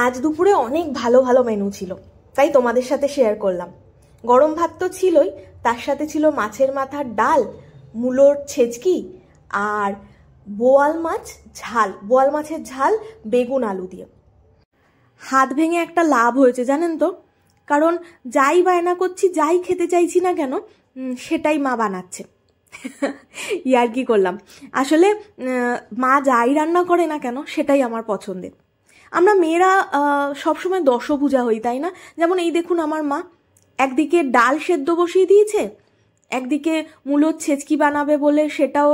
আজ দুপুরে অনেক ভালো ভালো মেনু ছিল, তাই তোমাদের সাথে শেয়ার করলাম। গরম ভাত তো ছিলই, তার সাথে ছিল মাছের মাথার ডাল, মূলোর ছেচকি আর বোয়াল মাছের ঝাল বেগুন আলু দিয়ে। হাত ভেঙে একটা লাভ হয়েছে জানেন তো, কারণ যাই বায়না করছি, যাই খেতে চাইছি না কেন, সেটাই মা বানাচ্ছে। ইয়ার কি করলাম, আসলে মা যাই রান্না করে না কেন সেটাই আমার পছন্দের। আমরা মেয়েরা সবসময় দশভুজা হই, তাই না? যেমন এই দেখুন, আমার মা একদিকে ডাল সেদ্ধ বসিয়ে দিয়েছে, একদিকে মূলোর ছেচকি বানাবে বলে সেটাও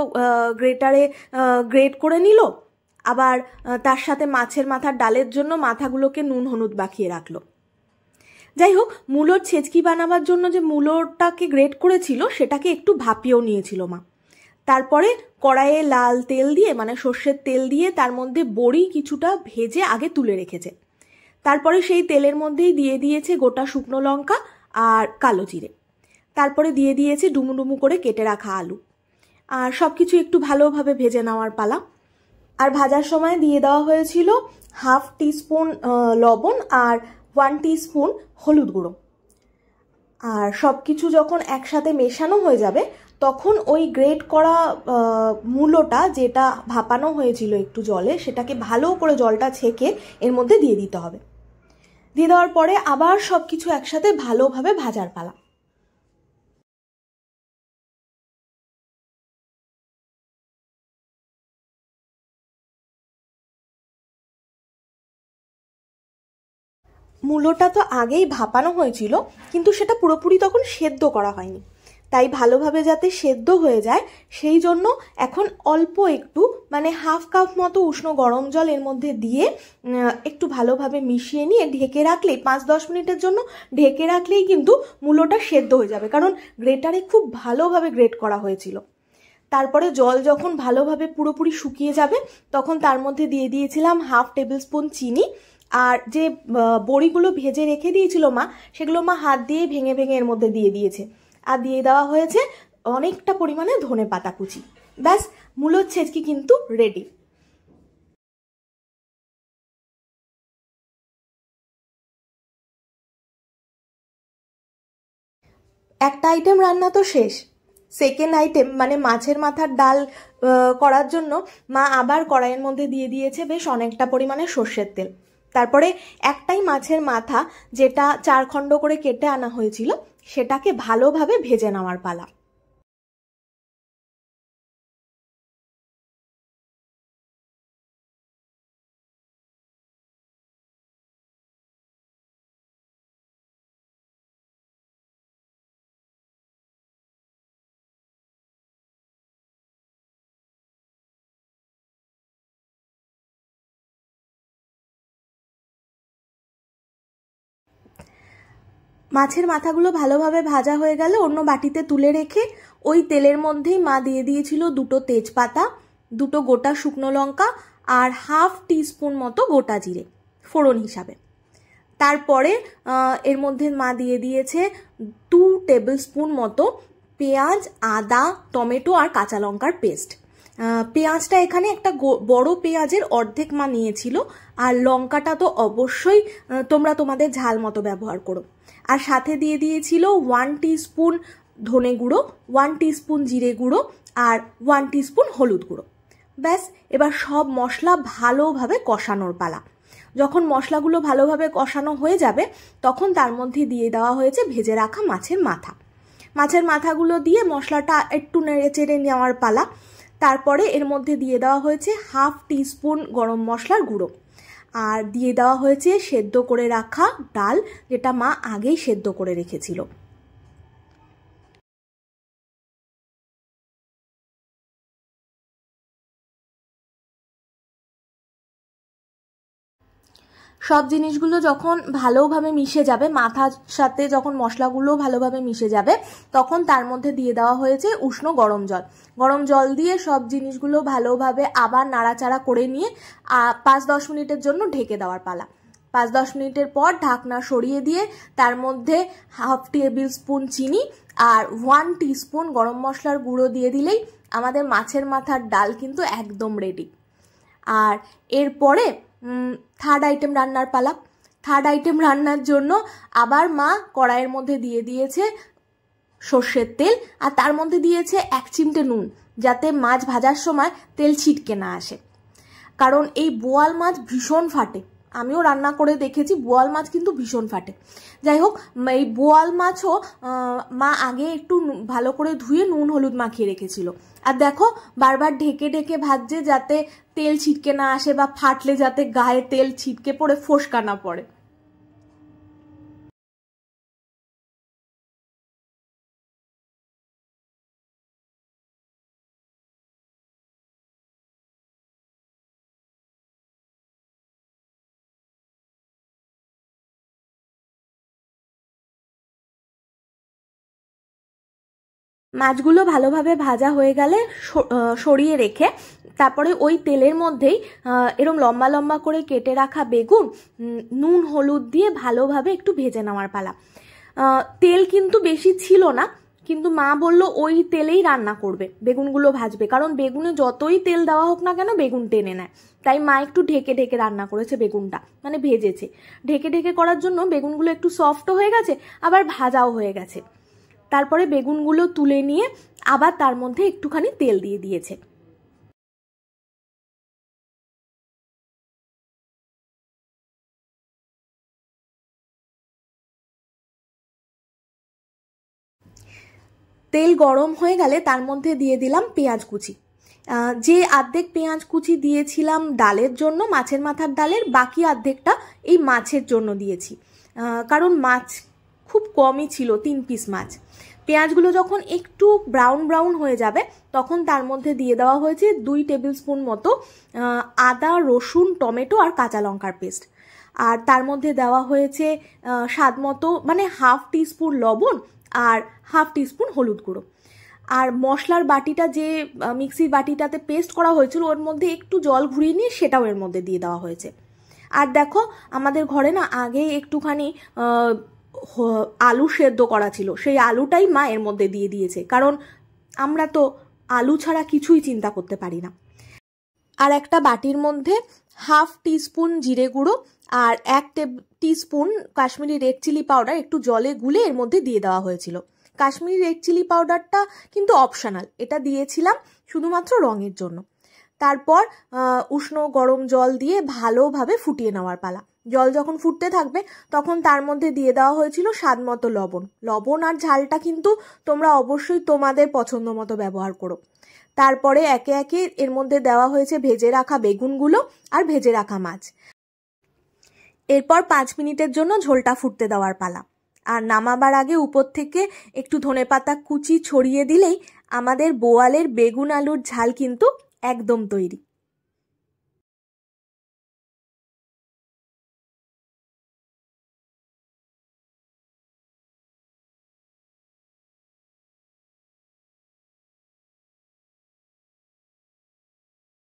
গ্রেটারে গ্রেট করে নিল, আবার তার সাথে মাছের মাথার ডালের জন্য মাথাগুলোকে নুন হলুদ মাখিয়ে রাখলো। যাই হোক, মূলোর ছেচকি বানাবার জন্য যে মূলোটাকে গ্রেট করেছিল সেটাকে একটু ভাপিয়েও নিয়েছিল মা। তারপরে কড়াইয়ে লাল তেল দিয়ে, মানে সর্ষের তেল দিয়ে, তার মধ্যে বড়ি কিছুটা ভেজে আগে তুলে রেখেছে। তারপরে সেই তেলের মধ্যেই দিয়ে দিয়েছে গোটা শুকনো লঙ্কা আর কালো জিরে। তারপরে দিয়ে দিয়েছে ডুমু ডুমু করে কেটে রাখা আলু। আর সব কিছু একটু ভালোভাবে ভেজে নেওয়ার পালা। আর ভাজার সময় দিয়ে দেওয়া হয়েছিল 1/2 টিস্পুন লবণ আর 1 টিস্পুন হলুদ গুঁড়ো। আর সব কিছু যখন একসাথে মেশানো হয়ে যাবে, তখন ওই গ্রেট করা মূলোটা, যেটা ভাপানো হয়েছিল একটু জলে, সেটাকে ভালো করে জলটা ছেঁকে এর মধ্যে দিয়ে দিতে হবে। দিয়ে দেওয়ার পরে আবার সব কিছু একসাথে ভালোভাবে ভাজার পালা। মূলোটা তো আগেই ভাপানো হয়েছিল, কিন্তু সেটা পুরোপুরি তখন সেদ্ধ করা হয়নি, তাই ভালোভাবে যাতে সেদ্ধ হয়ে যায় সেই জন্য এখন অল্প একটু, মানে 1/2 কাপ মতো উষ্ণ গরম জল এর মধ্যে দিয়ে একটু ভালোভাবে মিশিয়ে নিয়ে ঢেকে রাখলেই, 5-10 মিনিটের জন্য ঢেকে রাখলেই কিন্তু মূলোটা সেদ্ধ হয়ে যাবে, কারণ গ্রেটারে খুব ভালোভাবে গ্রেট করা হয়েছিল। তারপরে জল যখন ভালোভাবে পুরোপুরি শুকিয়ে যাবে, তখন তার মধ্যে দিয়ে দিয়েছিলাম 1/2 টেবিল স্পুন চিনি। আর যে বড়িগুলো ভেজে রেখে দিয়েছিল মা, সেগুলো মা হাত দিয়ে ভেঙে ভেঙে এর মধ্যে দিয়ে দিয়েছে। আর দিয়ে দেওয়া হয়েছে অনেকটা পরিমাণে ধনে পাতা কুচি। ব্যাস, মূলোর ছেচকি কিন্তু রেডি। একটা আইটেম রান্না তো শেষ, সেকেন্ড আইটেম মানে মাছের মাথার ডাল করার জন্য মা আবার কড়াইয়ের মধ্যে দিয়ে দিয়েছে বেশ অনেকটা পরিমাণে সর্ষের তেল। তারপরে একটাই মাছের মাথা, যেটা 4 খণ্ড করে কেটে আনা হয়েছিল, সেটাকে ভালোভাবে ভেজে নেওয়ার পালা। মাছের মাথাগুলো ভালোভাবে ভাজা হয়ে গেলে অন্য বাটিতে তুলে রেখে ওই তেলের মধ্যেই মা দিয়ে দিয়েছিল 2টো তেজপাতা, 2টো গোটা শুকনো লঙ্কা আর 1/2 টিস্পুন মতো গোটা জিরে ফোড়ন হিসাবে। তারপরে এর মধ্যে মা দিয়ে দিয়েছে 2 টেবিল স্পুন মতো পেঁয়াজ, আদা, টমেটো আর কাঁচা লঙ্কার পেস্ট। পেঁয়াজটা এখানে একটা বড় পেঁয়াজের অর্ধেক মা নিয়েছিল, আর লঙ্কাটা তো অবশ্যই তোমরা তোমাদের ঝাল মতো ব্যবহার করো। আর সাথে দিয়ে দিয়েছিল 1 টিস্পুন ধনে গুঁড়ো, 1 টিস্পুন জিরে গুঁড়ো আর 1 টিস্পুন হলুদ গুঁড়ো। ব্যাস, এবার সব মশলা ভালোভাবে কষানোর পালা। যখন মশলাগুলো ভালোভাবে কষানো হয়ে যাবে, তখন তার মধ্যে দিয়ে দেওয়া হয়েছে ভেজে রাখা মাছের মাথা। মাছের মাথাগুলো দিয়ে মশলাটা একটু নেড়ে চেড়ে নেওয়ার পালা। তারপরে এর মধ্যে দিয়ে দেওয়া হয়েছে 1/2 টিস্পুন গরম মশলার গুঁড়ো, আর দিয়ে দেওয়া হয়েছে সেদ্ধ করে রাখা ডাল, যেটা মা আগেই সেদ্ধ করে রেখেছিল। সব জিনিসগুলো যখন ভালোভাবে মিশে যাবে, মাথার সাথে যখন মশলাগুলো ভালোভাবে মিশে যাবে, তখন তার মধ্যে দিয়ে দেওয়া হয়েছে উষ্ণ গরম জল। গরম জল দিয়ে সব জিনিসগুলো ভালোভাবে আবার নাড়াচাড়া করে নিয়ে 5-10 মিনিটের জন্য ঢেকে দেওয়ার পালা। 5-10 মিনিটের পর ঢাকনা সরিয়ে দিয়ে তার মধ্যে 1/2 টেবিল স্পুন চিনি আর 1 টিস্পুন গরম মশলার গুঁড়ো দিয়ে দিলেই আমাদের মাছের মাথার ডাল কিন্তু একদম রেডি। আর এরপরে থার্ড আইটেম রান্নার পালা। থার্ড আইটেম রান্নার জন্য আবার মা কড়াইয়ের মধ্যে দিয়ে দিয়েছে সর্ষের তেল, আর তার মধ্যে দিয়েছে 1 চিমটে নুন, যাতে মাছ ভাজার সময় তেল ছিটকে না আসে। কারণ এই বোয়াল মাছ ভীষণ ফাটে, আমিও রান্না করে দেখেছি, বোয়াল মাছ কিন্তু ভীষণ ফাটে। যাই হোক, এই বোয়াল মাছও মা আগে একটু ভালো করে ধুয়ে নুন হলুদ মাখিয়ে রেখেছিল। আর দেখো বারবার ঢেকে ঢেকে ভাজছে, যাতে তেল ছিটকে না আসে, বা ফাটলে যাতে গায়ে তেল ছিটকে পড়ে ফোসকা না পড়ে। মাছগুলো ভালোভাবে ভাজা হয়ে গেলে সরিয়ে রেখে তারপরে ওই তেলের মধ্যেই এরম লম্বা লম্বা করে কেটে রাখা বেগুন নুন হলুদ দিয়ে ভালোভাবে একটু ভেজে নেওয়ার পালা। তেল কিন্তু বেশি ছিল না, কিন্তু মা বলল ওই তেলেই রান্না করবে, বেগুনগুলো ভাজবে, কারণ বেগুনে যতই তেল দেওয়া হোক না কেন বেগুন টেনে নেয়। তাই মা একটু ঢেকে ঢেকে রান্না করেছে, বেগুনটা মানে ভেজেছে। ঢেকে ঢেকে করার জন্য বেগুনগুলো একটু সফটও হয়ে গেছে, আবার ভাজাও হয়ে গেছে। তারপরে বেগুনগুলো তুলে নিয়ে আবার তার মধ্যে একটুখানি তেল দিয়ে দিয়েছে। তেল গরম হয়ে গেলে তার মধ্যে দিয়ে দিলাম পেঁয়াজ কুচি। যে অর্ধেক পেঁয়াজ কুচি দিয়েছিলাম ডালের জন্য, মাছের মাথার ডালের, বাকি অর্ধেকটা এই মাছের জন্য দিয়েছি, কারণ মাছ খুব কমই ছিল, 3 পিস মাছ। পেঁয়াজগুলো যখন একটু ব্রাউন ব্রাউন হয়ে যাবে তখন তার মধ্যে দিয়ে দেওয়া হয়েছে 2 টেবিল স্পুন মতো আদা রসুন টমেটো আর কাঁচা লঙ্কার পেস্ট। আর তার মধ্যে দেওয়া হয়েছে স্বাদ মতো মানে হাফ টিস্পুন লবণ আর হাফ টিস্পুন হলুদ গুঁড়ো। আর মশলার বাটিটা যে মিক্সির বাটিটাতে পেস্ট করা হয়েছিল ওর মধ্যে একটু জল ঘুরিয়ে নিয়ে সেটাও এর মধ্যে দিয়ে দেওয়া হয়েছে। আর দেখো আমাদের ঘরে না আগে একটুখানি আলু সেদ্ধ করা ছিল, সেই আলুটাই মা এর মধ্যে দিয়ে দিয়েছে, কারণ আমরা তো আলু ছাড়া কিছুই চিন্তা করতে পারি না। আর একটা বাটির মধ্যে হাফ টিস্পুন জিরে গুঁড়ো আর 1 teaspoon Kashmiri red chilli powder একটু জলে গুলে এর মধ্যে দিয়ে দেওয়া হয়েছিল। কাশ্মীরি রেড চিলি পাউডারটা কিন্তু অপশনাল, এটা দিয়েছিলাম শুধুমাত্র রঙের জন্য। তারপর উষ্ণ গরম জল দিয়ে ভালোভাবে ফুটিয়ে নেওয়ার পালা। জল যখন ফুটতে থাকবে তখন তার মধ্যে দিয়ে দেওয়া হয়েছিল স্বাদ মতো লবণ। লবণ আর ঝালটা কিন্তু তোমরা অবশ্যই তোমাদের পছন্দ মতো ব্যবহার করো। তারপরে একে একে এর মধ্যে দেওয়া হয়েছে ভেজে রাখা বেগুনগুলো আর ভেজে রাখা মাছ। এরপর 5 মিনিটের জন্য ঝোলটা ফুটতে দেওয়ার পালা। আর নামাবার আগে উপর থেকে একটু ধনেপাতা কুচি ছড়িয়ে দিলেই আমাদের বোয়ালের বেগুন আলুর ঝাল কিন্তু একদম তৈরি।